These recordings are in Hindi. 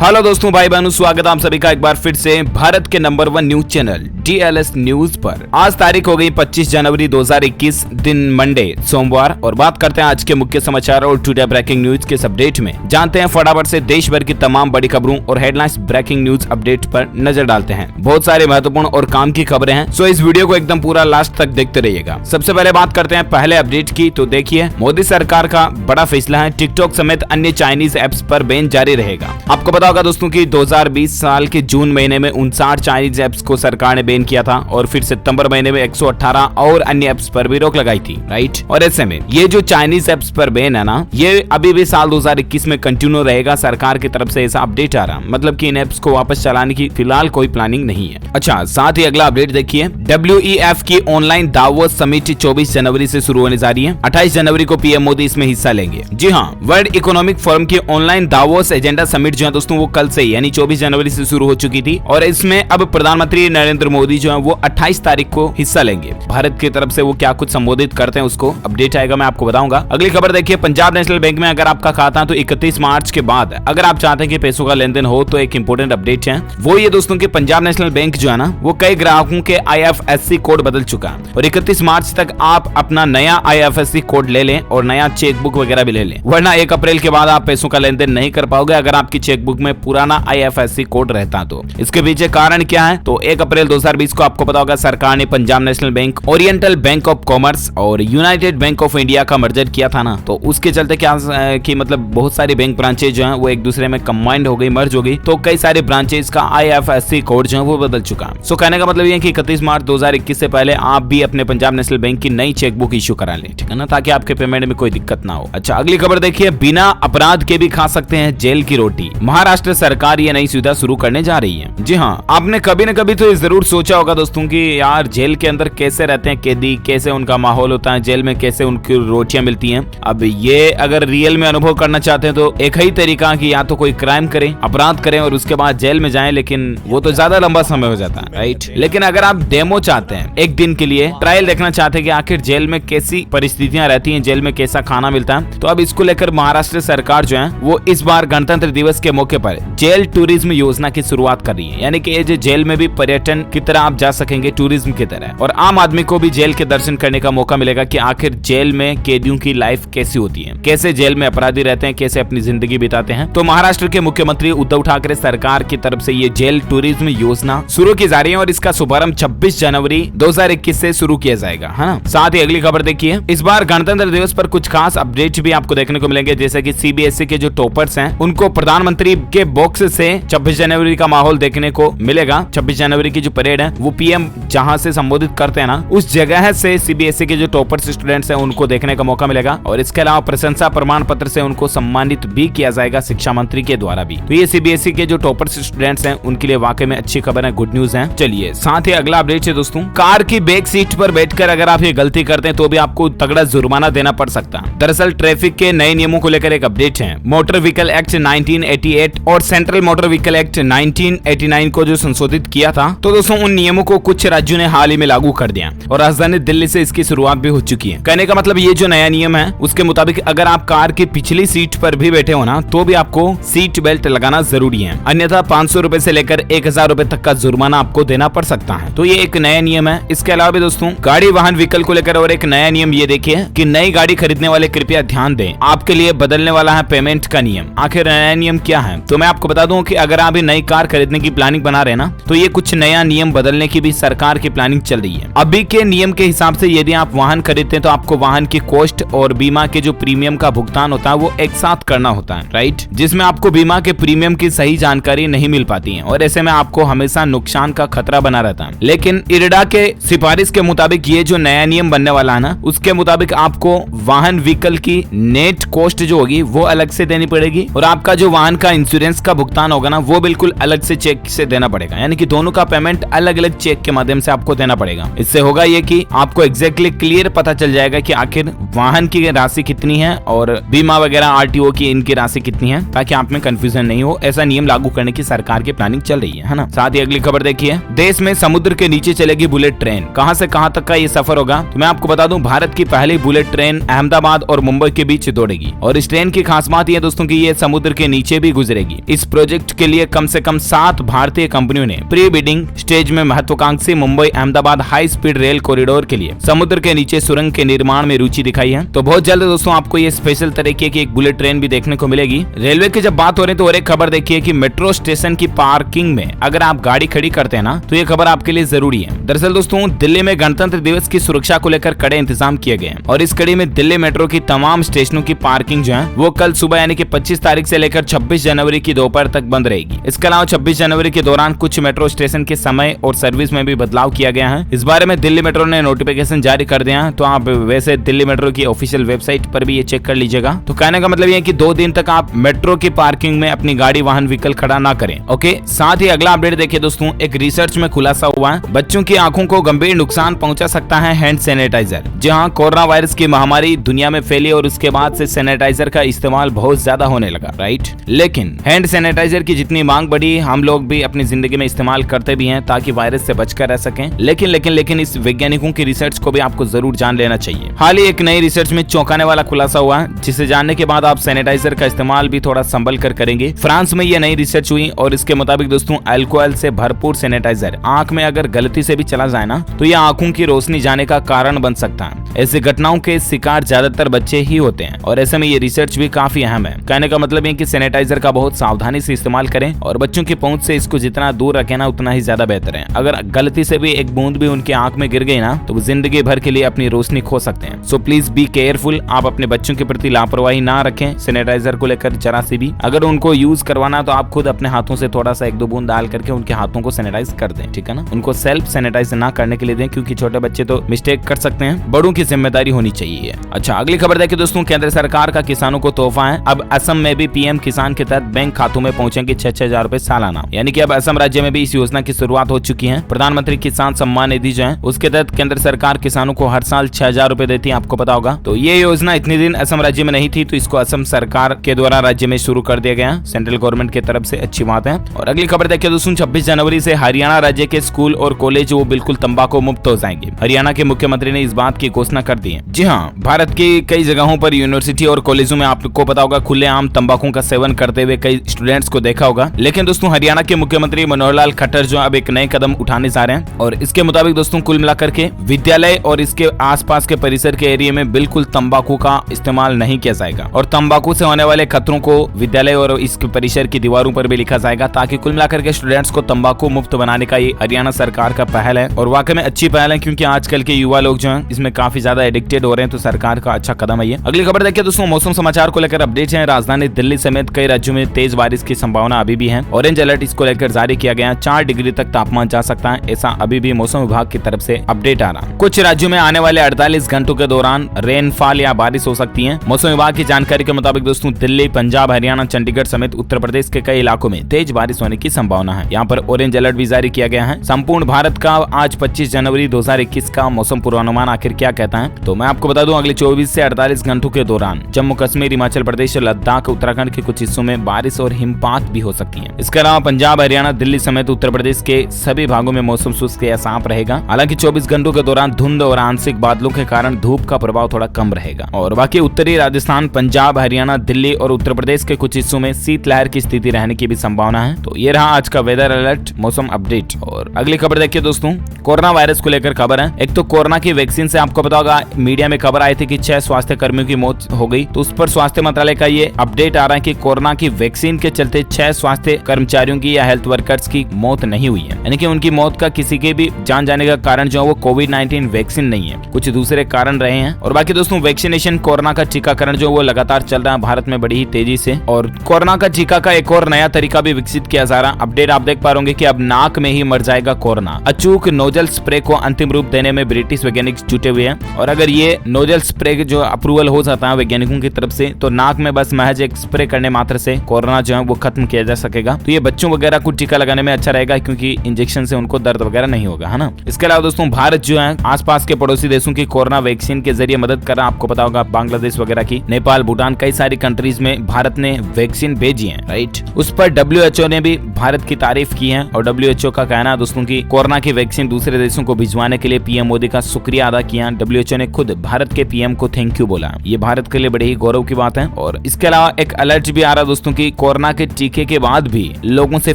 हेलो दोस्तों, भाई बहनों, स्वागत है आप सभी का एक बार फिर से भारत के number 1 news channel DLS news पर। आज तारीख हो गई 25 जनवरी 2021, दिन मंडे सोमवार, और बात करते हैं आज के मुख्य समाचार और टुडे ब्रेकिंग न्यूज के अपडेट में। जानते हैं फटाफट से देश भर की तमाम बड़ी खबरों और हेडलाइंस ब्रेकिंग न्यूज अपडेट पर नजर डालते हैं। बहुत सारे महत्वपूर्ण और काम की खबरें हैं, सो इस वीडियो को एकदम पूरा लास्ट तक देखते रहिएगा। सबसे पहले बात करते हैं पहले अपडेट की, तो देखिए मोदी सरकार का बड़ा फैसला है, टिकटॉक समेत अन्य चाइनीज एप्स पर बैन जारी रहेगा। आपको पता होगा दोस्तों कि 2020 साल के जून महीने में 59 चाइनीज एप्स को सरकार ने बैन किया था और फिर सितंबर महीने में 118 और अन्य एप्स पर भी रोक लगाई थी, राइट। और ऐसे में ये जो चाइनीज एप्स पर बैन है ना, ये अभी भी साल 2021 में कंटिन्यू रहेगा। सरकार की तरफ से ऐसा अपडेट आ रहा, मतलब कि इन एप्स को वापस चलाने की फिलहाल कोई प्लानिंग नहीं है। अच्छा, साथ ही अगला अपडेट देखिए, WEF की ऑनलाइन दावोस समिट 24 जनवरी से शुरू होने जा रही है। 28 जनवरी को पीएम मोदी इसमें हिस्सा लेंगे। जी हाँ, वर्ल्ड इकोनॉमिक फोरम की ऑनलाइन दावोस एजेंडा समिट जो है दोस्तों, वो कल से यानी 24 जनवरी से शुरू हो चुकी थी, और इसमें अब प्रधानमंत्री नरेंद्र मोदी जो है वो 28 तारीख को हिस्सा लेंगे। भारत की तरफ से वो क्या कुछ संबोधित करते हैं उसको अपडेट आएगा, मैं आपको बताऊंगा। अगली खबर देखिए, पंजाब नेशनल बैंक में अगर आपका खाता है तो 31 मार्च के बाद अगर आप चाहते हैं कि पैसों का लेन देन हो, तो एक इंपॉर्टेंट अपडेट है वो ये दोस्तों कि पंजाब नेशनल बैंक जो है ना, वो कई ग्राहकों के IFSC कोड बदल चुका है, और 31 मार्च तक आप अपना नया IFSC कोड ले लें और नया चेकबुक वगैरह भी ले लें, वरना 1 अप्रैल के बाद आप पैसों का लेन देन नहीं कर पाओगे अगर आपकी चेकबुक में पुराना IFSC कोड रहता तो। इसके पीछे कारण क्या है, तो 1 अप्रैल 2020 को आपको पता होगा सरकार ने Punjab national bank, oriental bank of commerce और यूनाइटेड बैंक ऑफ इंडिया का मर्जर किया था ना, तो उसके चलते क्या कि मतलब बहुत सारी बैंक ब्रांचेज जो हैं वो एक दूसरे में कंबाइंड हो गई, मर्ज हो गई, तो कई सारे ब्रांचेज का IFSC कोड जो है वो बदल चुका। सो कहने का मतलब ये है कि 31 मार्च 2021 से पहले आप भी अपने पंजाब नेशनल बैंक की नई चेकबुक इश्यू करा लें, ठीक है ना, ताकि आपके पेमेंट में कोई दिक्कत ना हो। अच्छा, अगली खबर देखिए, बिना अपराध के भी खा सकते हैं जेल की रोटी। महाराष्ट्र सरकार ये नई सुविधा शुरू करने जा रही है। जी हाँ, आपने कभी न कभी तो ये जरूर सोचा होगा दोस्तों कि यार जेल के अंदर कैसे रहते हैं कैदी, कैसे उनका माहौल होता है, जेल में कैसे उनकी रोटियां मिलती हैं। अब ये अगर रियल में अनुभव करना चाहते हैं तो एक ही तरीका कि या तो कोई क्राइम करें, अपराध करें और उसके बाद जेल में जाएं, लेकिन वो तो ज्यादा लंबा समय हो जाता है, राइट। लेकिन अगर आप डेमो चाहते हैं, एक दिन के लिए ट्रायल देखना चाहते हैं कि आखिर जेल में कैसी परिस्थितियां रहती हैं, जेल में कैसा खाना मिलता है, तो अब इसको लेकर महाराष्ट्र सरकार जो है वो इस बार गणतंत्र दिवस के मौके पर जेल टूरिज्म योजना की शुरुआत कर रही है। यानी कि ये जो जेल में भी पर्यटन की तरह आप जा सकेंगे, टूरिज्म की तरह, और आम आदमी को भी जेल के दर्शन करने का मौका मिलेगा कि आखिर जेल में कैदियों की लाइफ कैसी होती है, कैसे जेल में अपराधी रहते हैं, कैसे अपनी जिंदगी बिताते हैं। तो महाराष्ट्र के मुख्यमंत्री उद्धव ठाकरे सरकार की तरफ से ये जेल टूरिज्म योजना शुरू की जा रही है, और इसका शुभारंभ 26 जनवरी 2021 से शुरू किया जाएगा, है ना। साथ ही अगली खबर देखिए, इस बार गणतंत्र दिवस पर कुछ खास अपडेट भी आपको देखने को मिलेंगे, जैसे कि CBSE के जो टॉपर्स हैं उनको प्रधानमंत्री के बॉक्स से 26 जनवरी का माहौल देखने को मिलेगा। 26 जनवरी की जो परेड है वो PM जहां से संबोधित करते हैं ना, उस जगह से CBSE के जो टॉपर्स स्टूडेंट्स हैं उनको देखने का मौका मिलेगा, और इसके अलावा प्रशंसा प्रमाण पत्र से उनको सम्मानित भी किया जाएगा शिक्षा मंत्री के द्वारा भी। तो ये CBSE के जो टॉपर्स स्टूडेंट्स हैं उनके लिए वाकई में अच्छी खबर है, गुड न्यूज है। चलिए साथ ही अगला अपडेट है दोस्तों, कार की बैक सीट पर बैठकर अगर आप ये गलती करते हैं तो भी आपको तगड़ा जुर्माना देना पड़ सकता है। दरअसल ट्रैफिक के नए नियमों को लेकर एक अपडेट है। मोटर व्हीकल एक्ट 1988 और सेंट्रल मोटर व्हीकल एक्ट 1989 को जो संशोधित किया था, तो दोस्तों उन नियमों को कुछ राज्यों ने हाल ही में लागू कर दिया, और राजधानी दिल्ली से इसकी शुरुआत भी हो चुकी है। कहने का मतलब ये जो नया नियम है उसके मुताबिक अगर आप कार की पिछली सीट पर भी बैठे हो ना, तो भी आपको सीट बेल्ट लगाना जरूरी है, अन्यथा 500 रुपए से लेकर 1000 रुपए तक का जुर्माना आपको देना पड़ सकता है। तो ये एक नया नियम है। इसके अलावा भी दोस्तों गाड़ी वाहन व्हीकल को लेकर और एक नया नियम ये देखिए कि नई गाड़ी खरीदने वाले कृपया ध्यान दें, आपके लिए बदलने वाला है पेमेंट का नियम। आखिर नया नियम क्या है, तो मैं आपको बता दूं कि अगर आप नई कार खरीदने की प्लानिंग बना रहे हैं ना, तो ये कुछ नया नियम बदलने की भी सरकार की प्लानिंग चल रही है। अभी के नियम के हिसाब से यदि आप वाहन खरीदते हैं तो आपको वाहन की कॉस्ट और बीमा के जो प्रीमियम का भुगतान होता है वो एक साथ करना होता है, राइट, जिसमें आपको बीमा के प्रीमियम की सही जानकारी नहीं मिल पाती है, और ऐसे में आपको हमेशा नुकसान का खतरा बना रहता है। लेकिन IRDA के सिफारिश के मुताबिक ये जो नया नियम बनने वाला है ना, उसके मुताबिक आपको वाहन व्हीकल की नेट कॉस्ट जो होगी वो अलग से देनी पड़ेगी, और आपका जो वाहन का इंश्योरेंस का भुगतान होगा ना वो बिल्कुल अलग से चेक से देना पड़ेगा, यानी कि दोनों का पेमेंट अलग अलग अलग चेक के माध्यम से आपको देना पड़ेगा। इससे होगा ये कि आपको एग्जैक्टली क्लियर पता चल जाएगा कि आखिर वाहन की राशि कितनी है और बीमा वगैरह आरटीओ की इनकी राशि कितनी है, ताकि आप में कंफ्यूजन नहीं हो। ऐसा नियम लागू करने की सरकार की प्लानिंग चल रही है ना। साथ ही अगली खबर देखिए, देश में समुद्र के नीचे चलेगी बुलेट ट्रेन, कहां से कहां तक का ये सफर होगा। तो मैं आपको बता दूं, भारत की पहली बुलेट ट्रेन अहमदाबाद और मुंबई के बीच दौड़ेगी और इस ट्रेन की खास बात यह दोस्तों कि ये समुद्र के नीचे भी गुजरेगी। इस प्रोजेक्ट के लिए कम से कम 7 भारतीय कंपनियों ने प्री बिडिंग स्टेज में महत्वाकांक्षी Mumbai Ahmedabad high speed rail corridor के लिए समुद्र के नीचे सुरंग के निर्माण में रुचि दिखाई है। तो बहुत जल्द दोस्तों आपको ये स्पेशल तरीके की एक बुलेट ट्रेन भी देखने को मिलेगी। रेलवे की जब बात हो रही है तो और एक खबर देखिए कि मेट्रो स्टेशन की पार्किंग में अगर आप गाड़ी खड़ी करते हैं ना, तो ये खबर आपके लिए जरूरी है। दरअसल दोस्तों, दिल्ली में गणतंत्र दिवस की सुरक्षा को लेकर कड़े इंतजाम किए गए हैं और इस कड़ी में दिल्ली मेट्रो की तमाम स्टेशनों की पार्किंग जो है वो कल सुबह यानी कि 25 तारीख से लेकर 26 जनवरी की दोपहर तक बंद रहेगी। इसके अलावा 26 जनवरी के दौरान कुछ मेट्रो स्टेशन के समय और सर्विस में भी बदलाव किया गया है। इस बारे में दिल्ली मेट्रो ने नोटिफिकेशन जारी कर दिया है, तो आप वैसे दिल्ली मेट्रो की ऑफिशियल वेबसाइट पर भी ये चेक कर लीजिएगा। तो कहने का मतलब ये है कि 2 दिन तक आप मेट्रो की पार्किंग में अपनी गाड़ी वाहन व्हीकल खड़ा ना करें। ओके, साथ ही अगला अपडेट देखिए दोस्तों, एक रिसर्च में खुलासा हुआ है बच्चों की आंखों को गंभीर नुकसान पहुंचा सकता है हैंड सैनिटाइजर। जहां कोरोना वायरस की महामारी दुनिया में फैली और उसके बाद से सैनिटाइजर का इस्तेमाल बहुत ज्यादा होने लगा, राइट। लेकिन हैंड सैनिटाइजर की जितनी मांग बढ़ी, हम लोग भी अपनी जिंदगी में इस्तेमाल करते भी हैं ताकि वायरस से बचकर रह सकें। लेकिन इस वैज्ञानिकों की रिसर्च को भी आपको जरूर जान लेना चाहिए। हाल ही एक नई रिसर्च में चौंकाने वाला खुलासा हुआ है, जिसे जानने के बाद आप सैनिटाइजर का इस्तेमाल भी थोड़ा संभल कर करेंगे। फ्रांस में यह नई रिसर्च हुई और इसके मुताबिक दोस्तों, अल्कोहल से भरपूर सैनिटाइजर आंख में अगर गलती से भी चला जाए ना, तो यह आंखों की रोशनी जाने का कारण बन सकता है। ऐसी घटनाओं के शिकार ज्यादातर बच्चे ही होते हैं और ऐसे में ये रिसर्च भी काफी अहम है। कहने का मतलब है कि सैनिटाइजर का बहुत सावधानी से इस्तेमाल करें और बच्चों की पहुंच से इसको जितना दूर रखें ना, उतना ही ज्यादा बेहतर है। अगर गलती से भी एक बूंद भी उनकी आंख में गिर गई ना, तो वो जिंदगी भर के लिए अपनी रोशनी खो सकते हैं। So please be careful. आप अपने बच्चों के प्रति लापरवाही ना रखें सैनिटाइजर को लेकर जरा सी भी। अगर उनको यूज करवाना तो आप खुद अपने हाथों से थोड़ा सा 1-2 बूंद डाल करके उनके हाथों को सैनिटाइज कर दें, ठीक है ना। उनको सेल्फ सैनिटाइज ना करने के लिए दें, क्योंकि छोटे बच्चे तो मिस्टेक कर सकते हैं, बड़ों की जिम्मेदारी होनी चाहिए। अच्छा, अगली खबर देखिए दोस्तों, केंद्र सरकार का किसानों को तोहफा है। अब असम में भी पीएम किसान के तहत बैंक खातों में पहुंचेंगे 6-6 हजार रुपए सालाना, यानी कि अब असम राज्य में भी इस योजना की शुरुआत हो चुकी है। प्रधानमंत्री किसान सम्मान निधि जो है उसके तहत केंद्र सरकार किसानों को हर साल 6,000 रुपए देती है, आपको पता होगा। तो ये योजना इतने दिन असम राज्य में नहीं थी, तो इसको असम सरकार के द्वारा राज्य में शुरू कर दिया गया सेंट्रल गवर्नमेंट की तरफ से, अच्छी बात है। और अगली खबर देखिए दोस्तों, 26 जनवरी से हरियाणा राज्य के स्कूल और कॉलेज वो बिल्कुल तंबाकू मुक्त हो जाएंगे। हरियाणा के मुख्यमंत्री ने इस बात की घोषणा कर दी है। जी हाँ, भारत की कई जगहों पर यूनिवर्सिटी और कॉलेजों में आपको पता होगा खुलेआम तंबाकू का सेवन करते हुए कई स्टूडेंट्स को देखा होगा। लेकिन दोस्तों, हरियाणा के मुख्यमंत्री मनोहर लाल खट्टर जो अब एक नए कदम उठाने जा रहे हैं और इसके मुताबिक दोस्तों कुल मिलाकर के विद्यालय और इसके आसपास के परिसर के एरिया में बिल्कुल तंबाकू का इस्तेमाल नहीं किया जाएगा और तंबाकू से होने वाले खतरों को विद्यालय और इसके परिसर की दीवारों पर भी लिखा जाएगा, ताकि कुल मिलाकर के स्टूडेंट्स को तंबाकू मुक्त बनाने का ये हरियाणा सरकार का पहल है। और वाकई में अच्छी पहल है, क्योंकि आजकल के युवा लोग जो हैं इसमें काफी ज्यादा एडिक्टेड हो रहे हैं, तो सरकार का अच्छा कदम है ये। अगली खबर देखिए दोस्तों, मौसम समाचार को लेकर अपडेट है। राजधानी दिल्ली समेत कई राज्यों में तेज बारिश की संभावना अभी भी है। ऑरेंज अलर्ट इसको लेकर जारी किया गया। 4 डिग्री तक तापमान जा सकता है, ऐसा अभी भी मौसम विभाग की तरफ से अपडेट आ रहा है। कुछ राज्यों में आने वाले 48 घंटों के दौरान रेनफॉल या बारिश हो सकती है। मौसम विभाग की जानकारी के मुताबिक दोस्तों, दिल्ली, पंजाब, हरियाणा, चंडीगढ़ समेत उत्तर प्रदेश के कई इलाकों में तेज बारिश होने की संभावना है। यहाँ पर ऑरेंज अलर्ट भी जारी किया गया है। संपूर्ण भारत का आज 25 जनवरी 2021 का मौसम पूर्वानुमान आखिर क्या कहता है, तो मैं आपको बता दूं, अगले 24 से 48 घंटों के दौरान जम्मू कश्मीर, हिमाचल प्रदेश, लद्दाख, उत्तराखंड के कुछ हिस्सों में बारिश और हिमपात भी हो सकती है। इसके अलावा पंजाब, हरियाणा, दिल्ली समेत उत्तर प्रदेश के सभी भागों में मौसम शुष्क या साफ रहेगा। हालांकि 24 घंटों के दौरान धुंध और आंशिक बादलों के कारण धूप का प्रभाव थोड़ा कम रहेगा। और बाकी उत्तरी राजस्थान, पंजाब, हरियाणा, दिल्ली और उत्तर प्रदेश के कुछ हिस्सों में शीतलहर की स्थिति रहने की भी संभावना है। तो ये रहा आज का वेदर अलर्ट, मौसम अपडेट। और अगली खबर देखिए दोस्तों, कोरोना वायरस को लेकर खबर है। एक तो कोरोना की वैक्सीन से आपको पता होगा, मीडिया में खबर आई थी कि 6 स्वास्थ्य कर्मियों की मौत हो गई, तो उस पर स्वास्थ्य मंत्रालय का ये अपडेट आ रहा है कि कोरोना की वैक्सीन के चलते 6 स्वास्थ्य कर्मचारियों की या हेल्थ वर्कर्स की मौत नहीं हुई है, यानी कि उनकी मौत का किसी के भी जान जाने का कारण जो है वो कोविड-19 वैक्सीन नहीं है, कुछ दूसरे कारण रहे हैं। और बाकी दोस्तों, वैक्सीनेशन कोरोना का टीकाकरण जो वो लगातार चल रहा है भारत में बड़ी ही तेजी से, और कोरोना का टीका का एक और नया तरीका भी विकसित किया जा रहा है। अपडेट आप देख पा रहे कि अब नाक में ही मर जाएगा कोरोना। अचूक नोजल स्प्रे को अंतिम रूप देने में ब्रिटिश वैज्ञानिक जुटे हुए हैं, और अगर ये नोजल स्प्रे जो अप्रूवल हो जाता है वैज्ञानिकों की तरफ से, तो नाक में बस महज एक स्प्रे करने मात्र से कोरोना जो है वो खत्म किया जा सकेगा। तो ये बच्चों वगैरह को टीका लगाने में अच्छा रहेगा, क्योंकि इंजेक्शन इंजेक्शन से उनको दर्द वगैरह नहीं होगा, है ना। इसके अलावा दोस्तों भारत जो है आसपास के पड़ोसी देशों की कोरोना वैक्सीन के जरिए मदद कर रहा है। आपको पता होगा बांग्लादेश वगैरह की, नेपाल, भूटान, कई सारी कंट्रीज में भारत ने वैक्सीन भेजी है, राइट। उस पर WHO ने भी भारत की तारीफ की है और WHO का कहना है दोस्तों की कोरोना की वैक्सीन दूसरे देशों को भिजवाने के लिए पीएम मोदी का शुक्रिया अदा किया। WHO ने खुद भारत के पीएम को थैंक यू बोला। ये भारत के लिए बड़े ही गौरव की बात है। और इसके अलावा एक अलर्ट भी आ रहा दोस्तों की कोरोना के टीके के बाद भी लोगों से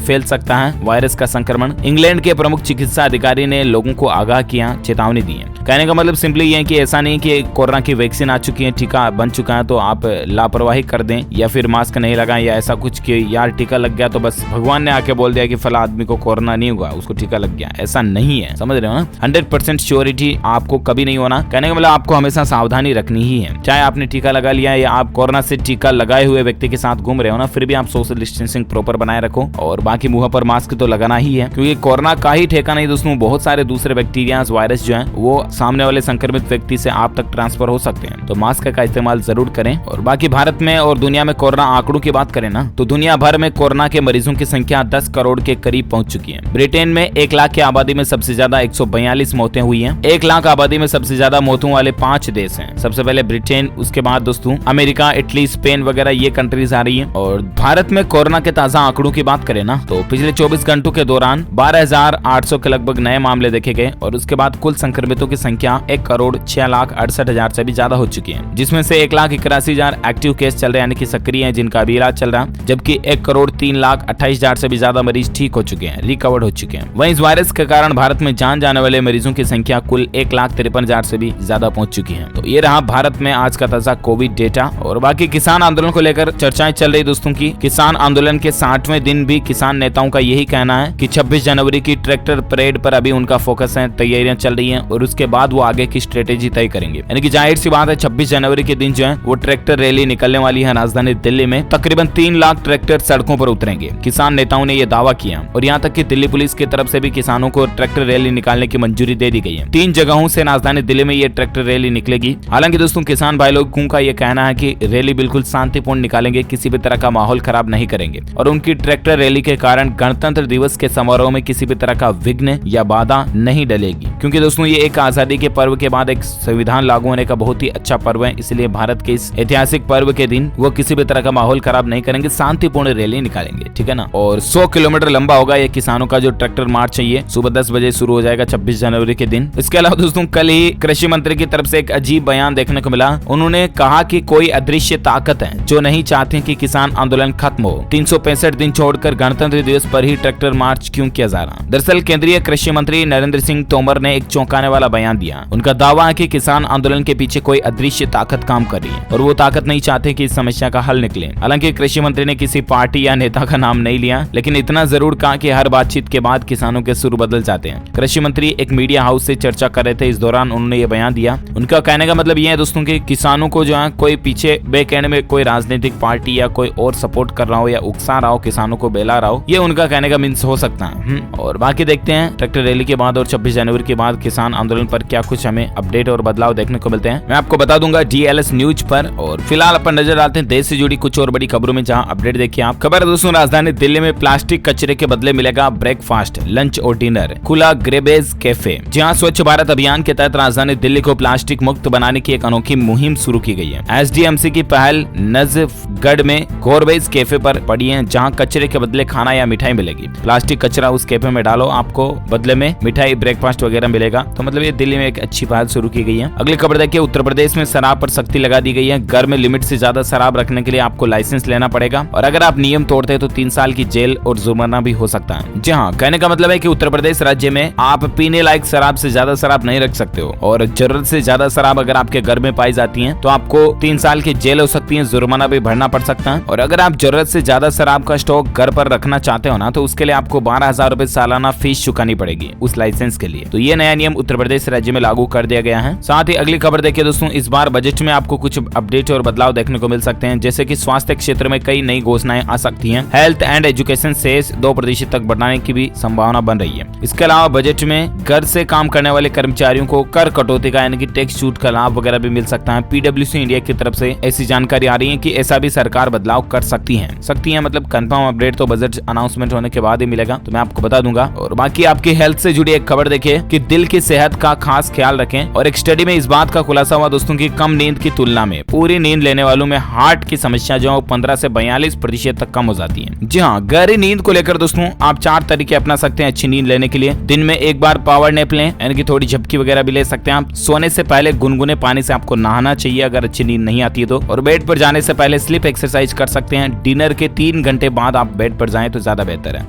फैल सकता है वायरस का संक्रमण। इंग्लैंड के प्रमुख चिकित्सा अधिकारी ने लोगों को आगाह किया, चेतावनी दी है। कहने का मतलब सिंपली ये है कि ऐसा नहीं कि कोरोना की वैक्सीन आ चुकी है, टीका बन चुका है तो आप लापरवाही कर दें या फिर मास्क नहीं लगाएं या ऐसा कुछ कि यार टीका लग गया तो बस भगवान ने आके बोल दिया कि फला आदमी को कोरोना नहीं हुआ, उसको टीका लग गया। ऐसा नहीं है, समझ रहे हो ना। 100% श्योरिटी आपको कभी नहीं होना। कहने का मतलब आपको हमेशा सावधानी रखनी ही है। चाहे आपने टीका लगा लिया या आप कोरोना से टीका लगाए हुए व्यक्ति के साथ घूम रहे हो ना, फिर भी आप सोशल डिस्टेंसिंग प्रॉपर बनाए रखो और बाकी मुंह पर मास्क तो लगाना ही है, क्योंकि कोरोना का ही ठेका नहीं दोस्तों, बहुत सारे दूसरे बैक्टीरिया वायरस जो है वो सामने वाले संक्रमित व्यक्ति से आप तक ट्रांसफर हो सकते हैं। तो मास्क का इस्तेमाल जरूर करें। और बाकी भारत में और दुनिया में कोरोना आंकड़ों की बात करें ना तो दुनिया भर में कोरोना के मरीजों की संख्या 10 करोड़ के करीब पहुंच चुकी है। ब्रिटेन में 1 लाख की आबादी में सबसे ज्यादा 142 मौतें हुई हैं। 1 लाख आबादी में सबसे ज्यादा मौतों वाले 5 देश हैं। सबसे पहले ब्रिटेन, उसके बाद दोस्तों अमेरिका, इटली, स्पेन वगैरह ये कंट्रीज आ रही है। और भारत में कोरोना के ताजा आंकड़ों की बात करें ना तो पिछले 24 घंटों के दौरान 12,800 के लगभग नए मामले देखे गए और उसके बाद कुल संक्रमितों की संख्या 1,06,68,000 से भी ज्यादा हो चुकी है, जिसमें से 1,81,000 एक्टिव केस चल रहे हैं, यानी कि सक्रिय हैं, जिनका अभी इलाज चल रहा है, जबकि 1,03,28,000 से भी ज्यादा मरीज ठीक हो चुके हैं, रिकवर्ड हो चुके हैं। वहीं इस वायरस के कारण भारत में जान जाने वाले मरीजों की संख्या कुल 1,53,000 से भी ज्यादा पहुंच चुकी है। तो ये रहा भारत में आज का ताजा कोविड डेटा। और बाकी किसान आंदोलन को लेकर चर्चाएं चल रही दोस्तों की। किसान आंदोलन के 60वें दिन भी किसान नेताओं का यही कहना है कि 26 जनवरी की ट्रैक्टर परेड पर अभी उनका फोकस है, तैयारियां चल रही हैं और उसके बाद वो आगे की स्ट्रेटेजी तय करेंगे। यानी कि जाहिर सी बात है 26 जनवरी के दिन जो है वो ट्रैक्टर रैली निकलने वाली है राजधानी दिल्ली में। तकरीबन 3 लाख ट्रैक्टर सड़कों पर उतरेंगे, किसान नेताओं ने ये दावा किया। और यहाँ तक कि दिल्ली पुलिस की तरफ से भी किसानों को ट्रैक्टर रैली निकालने की मंजूरी दे दी गई है। 3 जगहों से राजधानी दिल्ली में ये ट्रैक्टर रैली निकलेगी। हालांकि दोस्तों किसान भाई लोगों का ये कहना है कि रैली बिल्कुल शांतिपूर्ण निकालेंगे, किसी भी तरह का माहौल खराब नहीं करेंगे और उनकी ट्रैक्टर रैली के कारण गणतंत्र दिवस के समारोह में किसी भी तरह का विघ्न या बाधा नहीं डलेगी। क्योंकि दोस्तों ये एक आजादी के पर्व के बाद एक संविधान लागू होने का बहुत ही अच्छा पर्व है, इसलिए भारत के इस ऐतिहासिक पर्व के दिन वो किसी भी तरह का माहौल खराब नहीं करेंगे, शांतिपूर्ण रैली निकालेंगे, ठीक है ना। और 100 किलोमीटर लंबा होगा ये किसानों का जो ट्रैक्टर मार्च है, ये सुबह 10 बजे शुरू हो जाएगा 26 जनवरी के दिन। इसके अलावा दोस्तों कल ही कृषि मंत्री की तरफ से एक अजीब बयान देखने को मिला। उन्होंने कहा कि कोई अदृश्य ताकत है जो नहीं चाहती कि किसान आंदोलन खत्म हो। 365 दिन छोड़कर गणतंत्र दिवस पर ही ट्रैक्टर मार्च क्यों किया जा रहा। दरअसल केंद्रीय कृषि मंत्री नरेंद्र सिंह तोमर ने एक चौंकाने वाला बयान दिया। उनका दावा है कि किसान आंदोलन के पीछे कोई अदृश्य ताकत काम कर रही है और वो ताकत नहीं चाहते कि इस समस्या का हल निकले। हालांकि कृषि मंत्री ने किसी पार्टी या नेता का नाम नहीं लिया, लेकिन इतना जरूर कहा कि हर बातचीत के बाद किसानों के सुर बदल जाते हैं। कृषि मंत्री एक मीडिया हाउस से चर्चा कर रहे थे, इस दौरान उन्होंने ये बयान दिया। उनका कहने का मतलब ये है दोस्तों कि किसानों को जो है कोई पीछे बैक एंड में कोई राजनीतिक पार्टी या कोई और सपोर्ट कर रहा हो या उकसा रहा हो, किसानों को बेला रहा हो, ये उनका कहने का मीन्स हो सकता है। और बाकी देखते हैं ट्रैक्टर रैली के बाद और 26 जनवरी के बाद किसान आंदोलन पर क्या कुछ हमें अपडेट और बदलाव देखने को मिलते हैं, मैं आपको बता दूंगा DLS न्यूज पर। और फिलहाल अपन नजर डालते हैं देश से जुड़ी कुछ और बड़ी खबरों में, जहां अपडेट देखिए आप। खबर है दोस्तों राजधानी दिल्ली में प्लास्टिक कचरे के बदले मिलेगा ब्रेकफास्ट, लंच और डिनर। खुला ग्रेबेज कैफे। जहां स्वच्छ भारत अभियान के तहत राजधानी दिल्ली को प्लास्टिक मुक्त बनाने की एक अनोखी मुहिम शुरू की गई है। SDMC की पहल नजफगढ़ में गोरबेज कैफे पर पड़ी है, जहां कचरे के बदले खाना या मिठाई मिलेगी। प्लास्टिक कचरा उस कैफे में डालो, आपको बदले में मिठाई, ब्रेकफास्ट वगैरह मिलेगा। तो मतलब ये दिल्ली में एक अच्छी पहल शुरू की गई है। अगली खबर देखिए, उत्तर प्रदेश में शराब पर सख्ती लगा दी गई है। घर में लिमिट से ज्यादा शराब रखने के लिए आपको लाइसेंस लेना पड़ेगा और अगर आप नियम तोड़ते हैं तो 3 साल की जेल और जुर्माना भी हो सकता है। जी हाँ, कहने का मतलब है कि उत्तर प्रदेश राज्य में आप पीने लायक शराब से ज्यादा शराब नहीं रख सकते हो और जरूरत से ज्यादा शराब अगर आपके घर में पाई जाती है तो आपको 3 साल की जेल हो सकती है, जुर्माना भी भरना पड़ सकता है। और अगर आप जरूरत से ज्यादा शराब का स्टॉक घर पर रखना चाहते हो ना तो उसके लिए आपको 12,000 रुपए सालाना फीस चुकानी पड़ेगी उस लाइसेंस के लिए। तो ये नया नियम उत्तर प्रदेश राज्य में लागू कर दिया गया है। साथ ही अगली खबर देखिए दोस्तों, इस बार बजट में आपको कुछ अपडेट और बदलाव देखने को मिल सकते हैं, जैसे कि स्वास्थ्य क्षेत्र में कई नई घोषणाएं आ सकती हैं। हेल्थ एंड एजुकेशन टैक्सेशन शेष 2% तक बढ़ाने की भी संभावना बन रही है। इसके अलावा बजट में घर से काम करने वाले कर्मचारियों को कर कटौती का यानी कि टैक्स छूट का लाभ वगैरह भी मिल सकता है। पीडब्ल्यूसी इंडिया की तरफ से ऐसी जानकारी आ रही है कि ऐसा भी सरकार बदलाव कर सकती है मतलब कंफर्म अपडेट तो बजट अनाउंसमेंट होने के बाद ही मिलेगा, तो मैं आपको बता दूंगा। और बाकी आपकी हेल्थ से जुड़ी एक खबर देखिए कि दिल की सेहत का खास ख्याल रखें। और एक स्टडी में इस बात का खुलासा हुआ दोस्तों की कम नींद की तुलना में पूरी नींद लेने वालों में हार्ट की समस्या जो 15 से 42% तक कम हो जाती है। जी हाँ, गहरी नींद को लेकर दोस्तों आप 4 तरीके अपना सकते हैं अच्छी नींद लेने के लिए। दिन में एक बार पावर नैप लें, यानी कि थोड़ी झपकी वगैरह भी ले सकते हैं आप। सोने से पहले गुनगुने पानी से आपको नहाना चाहिए अगर अच्छी नींद नहीं आती है तो। और बेड पर जाने से पहले स्लीप एक्सरसाइज कर सकते हैं। डिनर के 3 घंटे बाद आप बेड पर जाएं तो ज्यादा बेहतर है।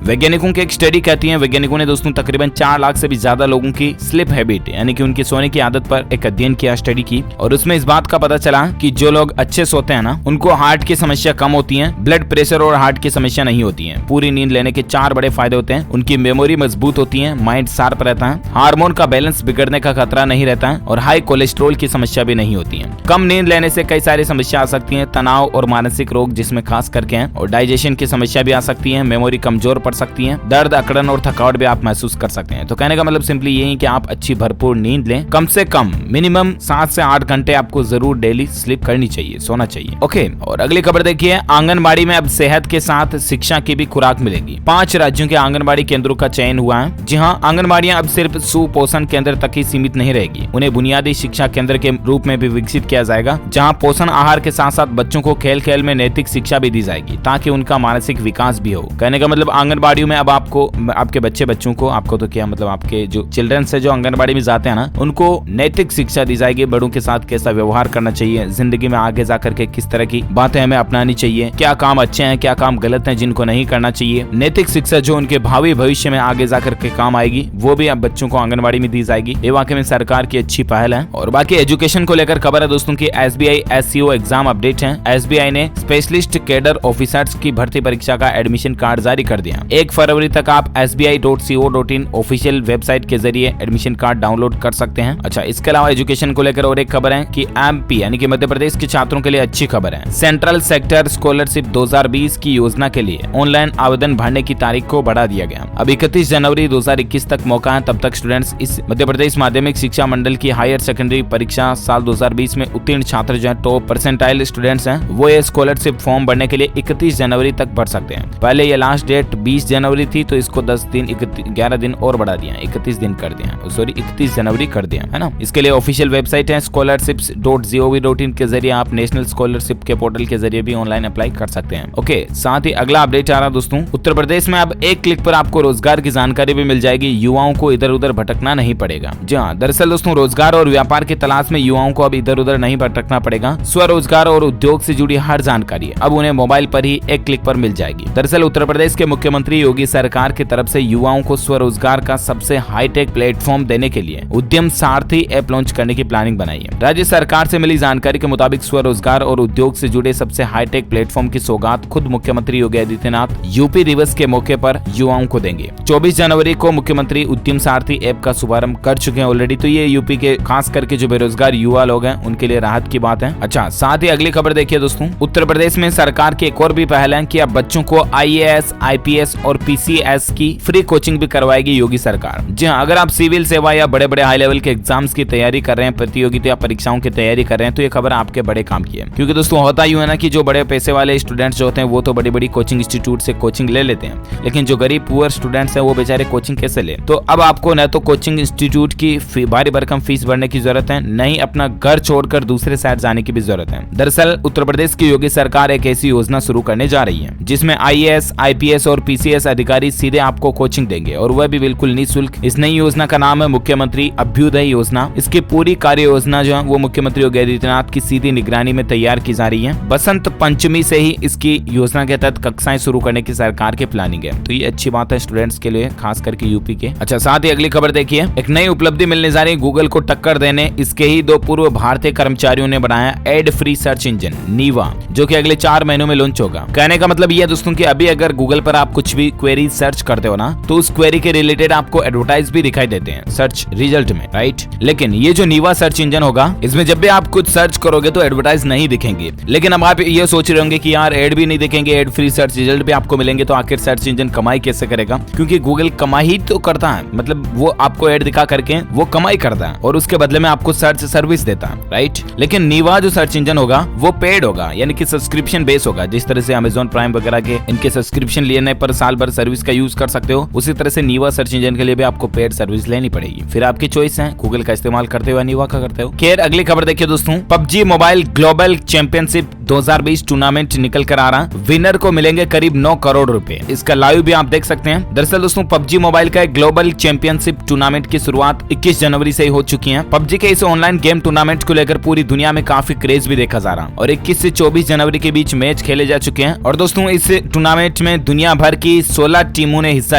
वैज्ञानिकों की एक स्टडी कहती है, वैज्ञानिकों ने दोस्तों तकरीबन 4 लाख से भी ज्यादा लोगों की स्लीप हैबिट यानी कि उनकी सोने की आदत पर एक अध्ययन किया, स्टडी की। और उसमें इस बात का पता चला कि जो लोग अच्छे सोते हैं ना, उनको हार्ट की समस्या कम होती है, ब्लड प्रेशर और हार्ट की समस्या नहीं होती है। पूरी नींद लेने के 4 बड़े फायदे होते हैं। उनकी मेमोरी मजबूत होती है, माइंड शार्प रहता है, हार्मोन का बैलेंस बिगड़ने का खतरा नहीं रहता है और हाई कोलेस्ट्रॉल की समस्या भी नहीं होती है। कम नींद लेने से कई सारी समस्या आ सकती है, तनाव और मानसिक रोग जिसमें खास करके हैं, और डाइजेशन की समस्या भी आ सकती है, मेमोरी कमजोर पड़ सकती है, दर्द, अकड़न और थकावट भी आप महसूस कर सकते हैं। तो कहने का मतलब सिंपली यही कि आप अच्छी भरपूर नींद लें। कम से कम मिनिमम 7 से 8 घंटे आपको जरूर डेली स्लीप करनी चाहिए, सोना चाहिए। ओके, और अगली खबर देखिए, आंगनबाड़ी में अब सेहत के साथ शिक्षा की भी खुराक मिलेगी। 5 राज्यों के आंगनबाड़ी केंद्रों का चयन हुआ है। जी हाँ, आंगनबाड़ियां अब सिर्फ सुपोषण केंद्र तक ही सीमित नहीं रहेगी, उन्हें बुनियादी शिक्षा केंद्र के रूप में भी विकसित किया जाएगा, जहां पोषण आहार के साथ साथ बच्चों को खेल खेल में नैतिक शिक्षा भी दी जाएगी ताकि उनका मानसिक विकास भी हो। कहने का मतलब आंगनबाड़ियों में अब आपको आपके बच्चों को, आपको तो क्या मतलब आपके जो चिल्ड्रन से जो आंगनबाड़ी में जाते हैं ना, उनको नैतिक शिक्षा दी जाएगी। बड़ों के साथ कैसा व्यवहार करना चाहिए, जिंदगी में आगे जाकर के किस तरह की बातें हमें अपनानी चाहिए, क्या काम अच्छे हैं, क्या काम गलत हैं, जिनको नहीं करना चाहिए। नैतिक शिक्षा जो उनके भावी भविष्य में आगे जाकर के काम आएगी, वो भी अब बच्चों को आंगनबाड़ी में दी जाएगी। ये वाकई में सरकार की अच्छी पहल है। और बाकी एजुकेशन को लेकर खबर है दोस्तों की SBI SCO एग्जाम अपडेट है। SBI ने स्पेशलिस्ट कैडर ऑफिसर्स की भर्ती परीक्षा का एडमिशन कार्ड जारी कर दिया। 1 फरवरी तक आप sbi.co.in ऑफिशियल वेबसाइट के जरिए एडमिशन कार्ड डाउनलोड कर सकते हैं। अच्छा, इसके अलावा एजुकेशन को लेकर और एक खबर है कि MP यानी कि मध्य प्रदेश के छात्रों के लिए अच्छी खबर है। सेंट्रल सेक्टर स्कॉलरशिप 2020 की योजना के लिए ऑनलाइन आवेदन भरने की तारीख को बढ़ा दिया गया। अब 31 जनवरी 2021 तक मौका है। तब तक स्टूडेंट्स इस मध्य प्रदेश माध्यमिक शिक्षा मंडल की हायर सेकेंडरी परीक्षा साल 2020 में उत्तीर्ण छात्र जो है टॉप परसेंटाइल स्टूडेंट्स हैं, वो ये स्कॉलरशिप फॉर्म भरने के लिए 31 जनवरी तक भर सकते हैं। पहले ये लास्ट डेट 20 जनवरी थी, तो इसको 11 दिन और बढ़ा दिया, 31 दिन कर दिया, सॉरी 31 जनवरी कर दिया है ना। इसके लिए ऑफिशियल वेबसाइट है scholarships.gov.in के जरिए आप नेशनल स्कॉलरशिप के पोर्टल के जरिए भी ऑनलाइन अप्लाई कर सकते हैं। ओके, साथ ही अगला अपडेट आ रहा दोस्तों, उत्तर प्रदेश में अब एक क्लिक पर आपको रोजगार की जानकारी भी मिल जाएगी। युवाओं को इधर उधर भटकना नहीं पड़ेगा। जी हाँ, दरअसल दोस्तों रोजगार और व्यापार की तलाश में युवाओं को अब इधर उधर नहीं भटकना पड़ेगा। स्वरोजगार और उद्योग से जुड़ी हर जानकारी अब उन्हें मोबाइल पर ही एक क्लिक पर मिल जाएगी। दरअसल उत्तर प्रदेश के मुख्यमंत्री योगी सरकार की तरफ से युवाओं को स्वरोजगार का सबसे हाईटेक प्लेटफॉर्म देने के लिए उद्यम सारथी ऐप लॉन्च करने की प्लानिंग बनाई है। राज्य सरकार से मिली जानकारी के मुताबिक स्वरोजगार और उद्योग से जुड़े सबसे हाईटेक प्लेटफॉर्म की सौगात खुद मुख्यमंत्री योगी आदित्यनाथ यूपी दिवस के मौके पर युवाओं को देंगे। 24 जनवरी को मुख्यमंत्री उद्यम सारथी ऐप का शुभारंभ कर चुके हैं ऑलरेडी। तो ये यूपी के खास करके जो बेरोजगार युवा लोग हैं उनके लिए राहत की बात है। अच्छा, साथ ही अगली खबर देखिए दोस्तों, उत्तर प्रदेश में सरकार की एक और भी पहल है कि अब बच्चों को IAS, IPS और PCS की फ्री कोचिंग भी करवाएगी योगी सरकार। जी हाँ, अगर आप सिविल सेवा या बड़े बड़े हाई लेवल के एग्जाम्स की तैयारी कर रहे हैं, प्रतियोगिता परीक्षाओं की तैयारी कर रहे हैं, तो ये खबर आपके बड़े काम की है। क्योंकि दोस्तों होता यूं है ना कि जो बड़े पैसे वाले स्टूडेंट्स जो होते हैं वो तो बड़ी बड़ी कोचिंग इंस्टीट्यूट से कोचिंग ले लेते हैं, लेकिन जो गरीब पुअर स्टूडेंट्स हैं वो बेचारे कोचिंग कैसे ले। तो अब आपको न तो कोचिंग इंस्टीट्यूट की भारी भरकम फीस भरने की जरूरत है, न ही अपना घर छोड़कर दूसरे शहर जाने की भी जरूरत है। दरअसल उत्तर प्रदेश की योगी सरकार एक ऐसी योजना शुरू करने जा रही है जिसमें IAS, IPS और PCS अधिकारी सीधे आपको कोचिंग देंगे, और वह भी बिल्कुल निःशुल्क। इस नई योजना का नाम है मुख्यमंत्री अभ्युदय योजना। इसकी पूरी कार्य योजना जो है वो मुख्यमंत्री योगी आदित्यनाथ की सीधी निगरानी में तैयार की जा रही है। बसंत पंचमी से ही इसकी योजना के तहत कक्षाएं शुरू करने की सरकार की प्लानिंग है। तो ये अच्छी बात है स्टूडेंट्स के लिए, खास करके यूपी के। अच्छा, साथ ही अगली खबर देखिए, एक नई उपलब्धि मिलने जा रही है गूगल को टक्कर देने। इसके ही 2 पूर्व भारतीय कर्मचारियों ने बनाया एड फ्री सर्च इंजन नीवा, जो कि अगले 4 महीनों में लॉन्च होगा। कहने का मतलब ये है दोस्तों कि अभी अगर गूगल पर आप कुछ भी क्वेरी सर्च करते हो ना, तो उस क्वेरी के रिलेटेड आपको एडवर्टाइज भी दिखाई देते हैं सर्च रिजल्ट में, राइट। लेकिन ये जो नीवा सर्च इंजन होगा, इसमें जब भी आप कुछ सर्च करोगे तो एडवर्टाइज नहीं दिखेंगे। लेकिन अब आप ये सोच रहे होंगे कि यार एड भी नहीं दिखेंगे, एड फ्री सर्च रिजल्ट भी आपको मिलेंगे तो आखिर सर्च इंजन कमाई कैसे करेगा, क्योंकि गूगल कमाई ही तो करता है, मतलब वो आपको ऐड दिखा करके वो कमाई करता है और उसके बदले में आपको सर्च सर्विस देता है, राइट। लेकिन नीवा जो सर्च इंजन होगा वो पेड होगा, यानी कि सब्सक्रिप्शन बेस होगा। जिस तरह से अमेजॉन प्राइम वगैरह के इनके सब्सक्रिप्शन लेने पर साल भर सर्विस का यूज कर सकते हो, उसी तरह से नीवा सर्च इंजन के लिए भी आपको पेड सर्विस लेनी पड़ेगी। फिर आपकी चॉइस है, गूगल का इस्तेमाल करते हो या नीवा का करते हो। खैर अगली खबर देखिए दोस्तों, PUBG mobile global championship 2020 tournament निकल कर आ रहा, विनर को मिलेंगे करीब 9 करोड़ रुपए। इसका लाइव भी आप देख सकते हैं। दरअसल दोस्तों पबजी मोबाइल का ग्लोबल चैंपियनशिप टूर्नामेंट की शुरुआत 21 जनवरी से ही हो चुकी है। पबजी के इस ऑनलाइन गेम टूर्नामेंट को लेकर पूरी दुनिया में काफी क्रेज भी देखा जा रहा और 21 से 24 जनवरी के बीच मैच खेले जा चुके हैं। और दोस्तों इस टूर्नामेंट में दुनिया भर की 16 टीमों ने हिस्सा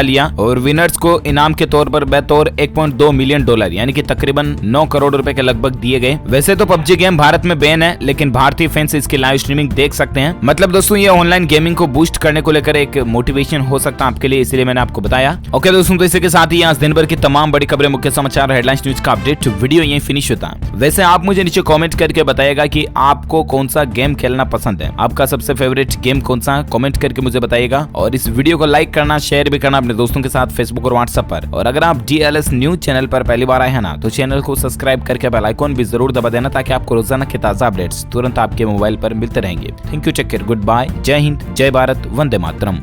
लिया और विनर्स को इनाम के तौर पर बतौर $1.2 मिलियन यानी कि तकरीबन 9 करोड़ रुपए के लगभग दिए गए। वैसे तो पबजी गेम भारत में बैन है, लेकिन भारतीय फैंस इसकी लाइव स्ट्रीमिंग देख सकते हैं। मतलब दोस्तों ये ऑनलाइन गेमिंग को बूस्ट करने को लेकर एक मोटिवेशन हो सकता है आपके लिए, इसलिए मैंने आपको बताया। ओके दोस्तों, तो इसी के साथ ही आज दिन भर की तमाम बड़ी खबरें, मुख्य समाचार, हेडलाइंस, न्यूज का अपडेट वीडियो यहीं फिनिश होता है। वैसे आप मुझे नीचे कमेंट करके बताइएगा कि आपको कौन सा गेम खेलना पसंद है, आपका सबसे फेवरेट गेम कौन सा है, कमेंट करके मुझे बताइएगा। और इस वीडियो को लाइक करना, शेयर भी करना अपने दोस्तों के साथ फेसबुक और व्हाट्सएप पर। और अगर आप DLS न्यूज चैनल पर पहली बार आए हैं ना, तो चैनल को सब्सक्राइब करके बेल आइकॉन भी जरूर दबा देना, ताकि आपको रोजाना के ताजा अपडेट्स तुरंत आपके मोबाइल पर मिलते रहेंगे। Thank you, take care, good bye, जय हिंद, जय भारत, वंदे मातरम।